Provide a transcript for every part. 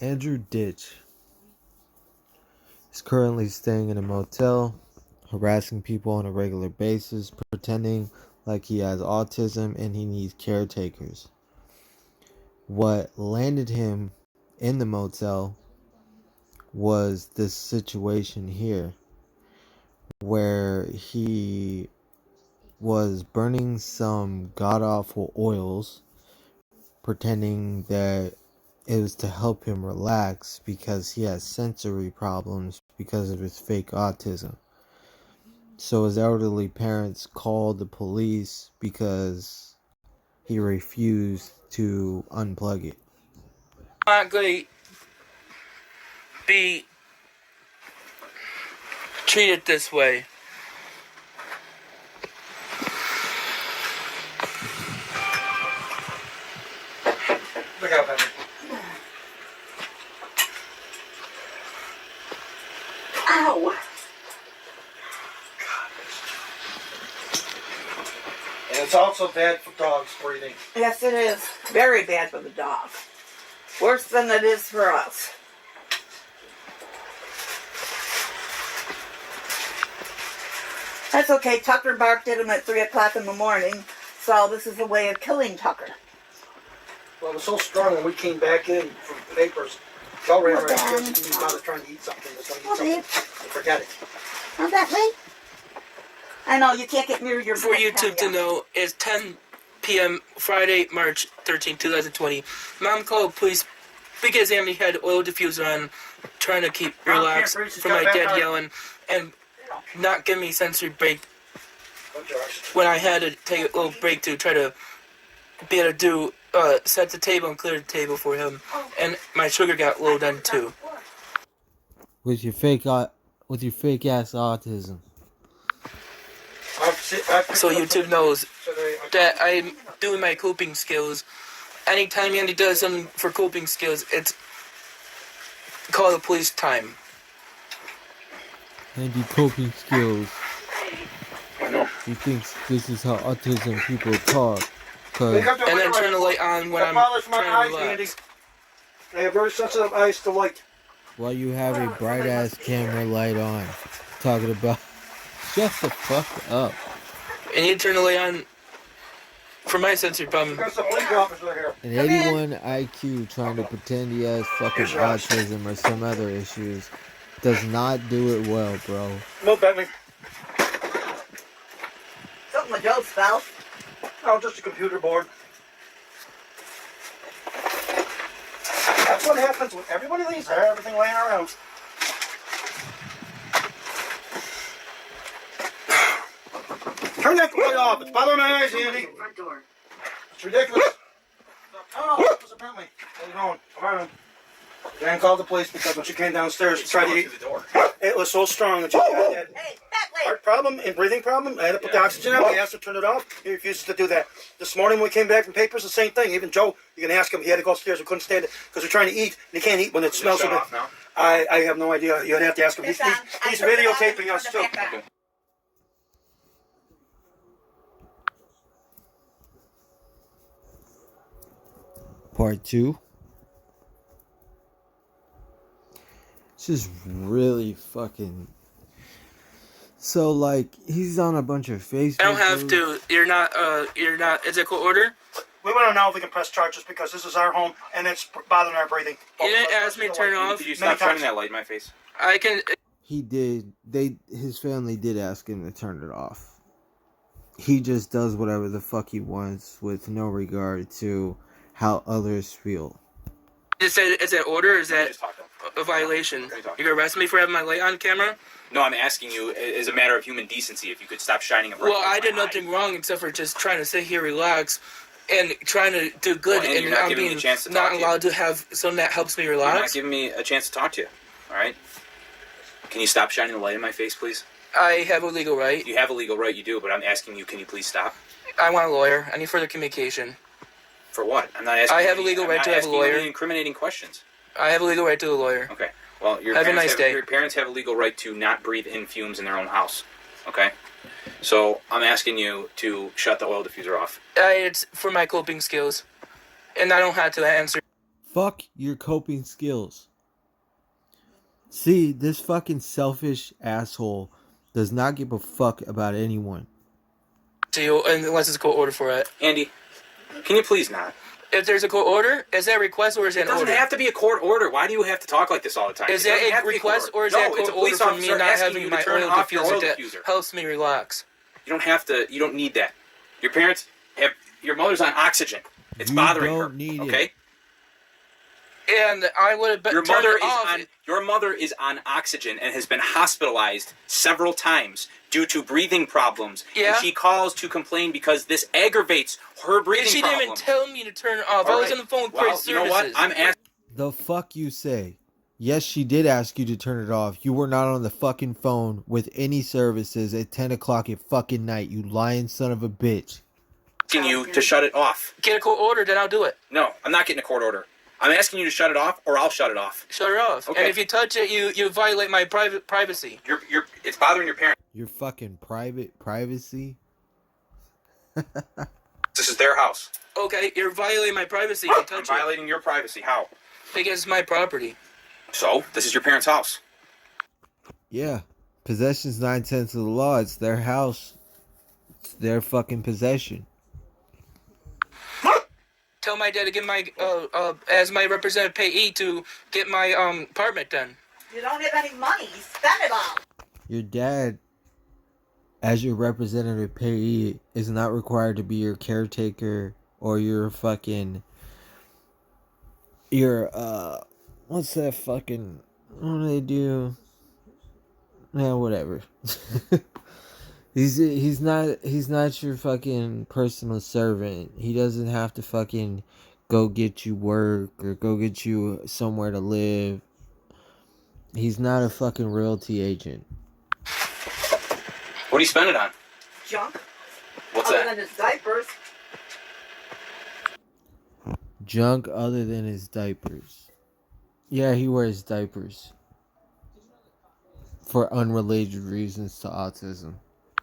Andrew Ditch is currently staying in a motel, harassing people on a regular basis, pretending like he has autism and he needs caretakers. What landed him in the motel was this situation here, where he was burning some god awful oils, pretending that it was to help him relax because he has sensory problems because of his fake autism. So his elderly parents called the police because he refused to unplug it. Not going to be treated this way. Look out, baby. Ow! And it's also bad for dogs breathing. Yes, it is. Very bad for the dog. Worse than it is for us. That's okay. Tucker barked at him at 3 o'clock in the morning, so this is a way of killing Tucker. Well, it was so strong when we came back in from papers. Joe ran around Well, and he was trying to eat something. Well, babe. Forget it. Not that late? I know, you can't get near your For YouTube to know, it's 10 p.m. Friday, March 13, 2020. Mom called police because Andy had oil diffuser on, trying to keep relaxed from my dad yelling and not giving me sensory break when I had to take a little break to try to be able to do set the table and clear the table for him, and my sugar got low then too. With your fake ass autism. So YouTube knows that I'm doing my coping skills. Anytime Andy does something for coping skills, it's call the police time. Andy coping skills. He thinks this is how autism people talk. And then turn the light on when I'm trying to relax. I have very sensitive eyes to light. While you have a bright ass camera light on. Talking about shut the fuck up. And you turn the light on for my sensory problem. Got some police officer here. An 81 IQ trying to pretend he has fucking autism or some other issues does not do it well, bro. Move, Bentley. Something with Joe's spouse. Oh, just a computer board. That's what happens with every one of these. Everything laying around. Turn that light off. It's bothering my eyes, Andy. It's ridiculous. Oh, what's it, Bentley? How you doing? Come on. Dan called the police because when she came downstairs to try to eat, it was so strong that she had that heart problem and breathing problem. I had to put the oxygen out. We asked her to turn it off. He refuses to do that. This morning when we came back from papers, the same thing. Even Joe, you can ask him. He had to go upstairs. We couldn't stand it because we're trying to eat. And he can't eat when it smells so good. I have no idea. You'd have to ask him. He's videotaping us too. Part 2. This is really fucking... So, like, he's on a bunch of Facebook... I don't have to. You're not... Is it court order? We want to know if we can press charges because this is our home and it's bothering our breathing. You didn't ask me to turn it off. Did you stop shining that light in my face? I can... He did. His family did ask him to turn it off. He just does whatever the fuck he wants with no regard to how others feel. Is that order or is that a violation? You're gonna arrest me for having my light on camera? No, I'm asking you as a matter of human decency if you could stop shining a bright Well, light I in did my nothing eye. wrong except for just trying to sit here, relax, and trying to do good, Well, and you're not I'm giving me being a chance to not talk to you. allowed to have something that helps me You're not relax. giving me a chance to talk to you. All right? Can you stop shining the light in my face, please? I have a legal right. You have a legal right, you do, but I'm asking you, can you please stop? I want a lawyer. I need further communication. For what? I'm not asking. I have you a legal I'm right not to have a asking you lawyer. any incriminating questions. I have a legal right to a lawyer. Okay. Well, your Have a parents nice day. Your parents have a legal right to not breathe in fumes in their own house. Okay. So I'm asking you to shut the oil diffuser off. It's for my coping skills, and I don't have to answer. Fuck your coping skills. See, this fucking selfish asshole does not give a fuck about anyone. Unless it's a court order for it. Andy, can you please not? If there's a court order, is that a request or is that It an doesn't order? have to be a court order. Why do you have to talk like this all the time? Is that a request or is that a court order for me not having my oil diffuser that helps me relax? You don't have to. You don't need that. Your parents have. Your mother's on oxygen. It's You bothering don't her. need okay. it. And I would have been Your turned mother it off. Your mother is on oxygen and has been hospitalized several times due to breathing problems. Yeah. And she calls to complain because this aggravates her breathing And she problems. didn't even tell me to turn it off. I was on the phone with Craig Services. You know what? I'm asking. The fuck you say? Yes, she did ask you to turn it off. You were not on the fucking phone with any services at 10 o'clock at fucking night, you lying son of a bitch. You to shut it off. Get a court order, then I'll do it. No, I'm not getting a court order. I'm asking you to shut it off, or I'll shut it off. Shut it off. Okay. And if you touch it, you violate my privacy. It's bothering your parents. Your fucking privacy? This is their house. Okay, you're violating my privacy if you I'm touch it. violating your privacy. How? Because it's my property. So, this is your parents' house. Yeah. Possession's 9/10 of the law. It's their house. It's their fucking possession. Tell my dad to get my, as my representative payee to get my, apartment done. You don't have any money. Spend it all. Your dad, as your representative payee, is not required to be your caretaker or your fucking... what's that fucking... What do they do? Yeah, whatever. He's not your fucking personal servant. He doesn't have to fucking go get you work or go get you somewhere to live. He's not a fucking realty agent. What do you spend it on? Junk. What's Other that? than his diapers. Junk other than his diapers. Yeah, he wears diapers. For unrelated reasons to autism.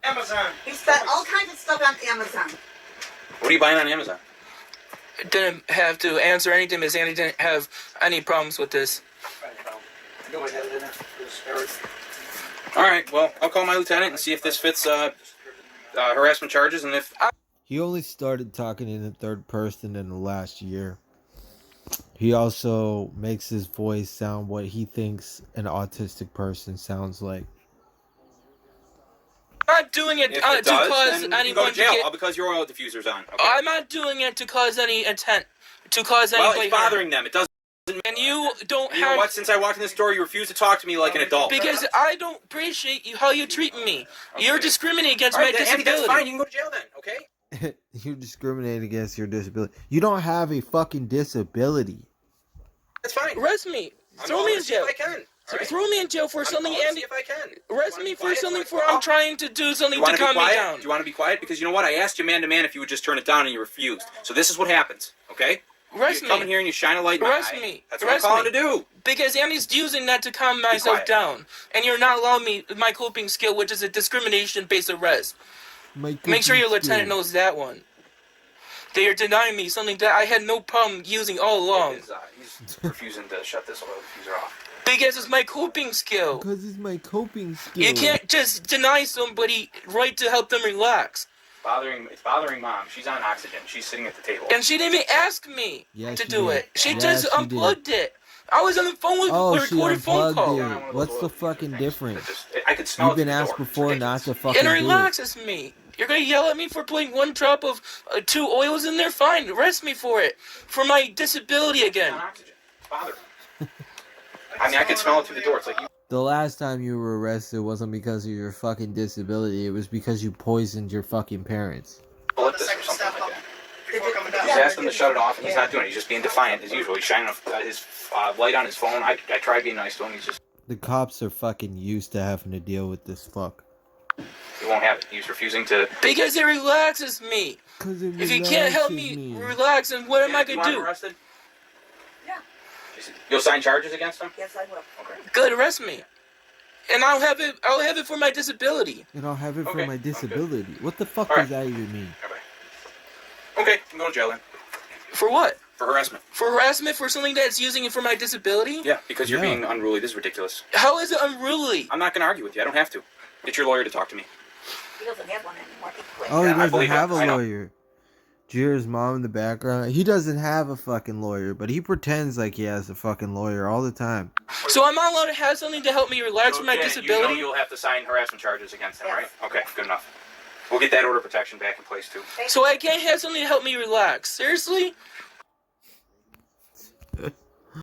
Amazon. He spent all kinds of stuff on Amazon. What are you buying on Amazon? Didn't have to answer anything because Andy didn't have any problems with this. All right, well, I'll call my lieutenant and see if this fits harassment charges, and if... He only started talking in the third person in the last year. He also makes his voice sound what he thinks an autistic person sounds like. I'm not doing it, If to it does, cause then you anyone go to jail to get... all because your oil diffuser's on. Okay? I'm not doing it to cause any intent, to cause Well, anybody it's bothering them. It doesn't. And you don't You know have... what? Since I walked in this door, you refuse to talk to me like an adult. Because I don't appreciate you how you treat me. You're discriminating against All my right, then, Andy, disability. that's fine. You can go to jail then, okay? You're discriminating against your disability. You don't have a fucking disability. That's fine. Arrest me. I'm Throw gonna me in see if jail. I can. All right? Throw me in jail for I'm something, calling to Andy. see if I can. Arrest You me wanna be for quiet? something So I- for I'm trying to do something You to want to be calm me quiet? down. Do you want to be quiet? Because you know what? I asked you man to man if you would just turn it down, and you refused. So this is what happens, okay? Arrest You come in me. here and you shine a light in my Arrest eye. me. That's what Arrest I'm calling me. to do. Because Andy's using that to calm myself quiet. down. And you're not allowing me my coping skill, which is a discrimination-based arrest. Make sure your lieutenant knows that one. They are denying me something that I had no problem using all along. He's refusing to shut this oil diffuser off. Because it's my coping skill. Because it's my coping skill. You can't just deny somebody right to help them relax. It's bothering Mom. She's on oxygen. She's sitting at the table. And she didn't even ask me Yes, to she do did. it. She Yes, just she unplugged it. I was on the phone with a she recorded phone unplugged call. it. What's the fucking difference? I could smell You've been it through the asked door. before It's not ridiculous. to fucking And it do it. relaxes me. You're gonna yell at me for putting one drop of 2 oils in there? Fine, arrest me for it. For my disability again. On oxygen. It's bothering me. I mean, I could smell it through the door. It's like you. The last time you were arrested wasn't because of your fucking disability. It was because you poisoned your fucking parents. Bullet this or something like that. He's asked him to shut it off, and he's not doing it. He's just being defiant as usual. He's shining his light on his phone. I tried being nice to him. He's just. The cops are fucking used to having to deal with this fuck. He won't have it. He's refusing to. Because it relaxes me. If you can't help me relax, then what am I You gonna want him do? arrested? Yeah. You'll sign charges against him? Yes, I will. Okay. Good, arrest me. And I'll have it for my disability. And I'll have it for Okay, my okay. disability. What the fuck All does right. that even mean? Okay. Okay, I'm going to jail then. For what? For For harassment. For harassment for something that's using it for my disability? Yeah, because you're Yeah. being unruly. This is ridiculous. How is it unruly? I'm not going to argue with you. I don't have to. Get your lawyer to talk to me. He doesn't have one anymore. He quit. Oh, Yeah, I he doesn't believe it. have a I know. lawyer. Do you hear his mom in the background? He doesn't have a fucking lawyer, but he pretends like he has a fucking lawyer all the time. So I'm not allowed to have something to help me relax from my Janet, disability? You know you'll have to sign harassment charges against him, Yes. right? Okay, good enough. We'll get that order of protection back in place, too. So I can't have something to help me relax? Seriously?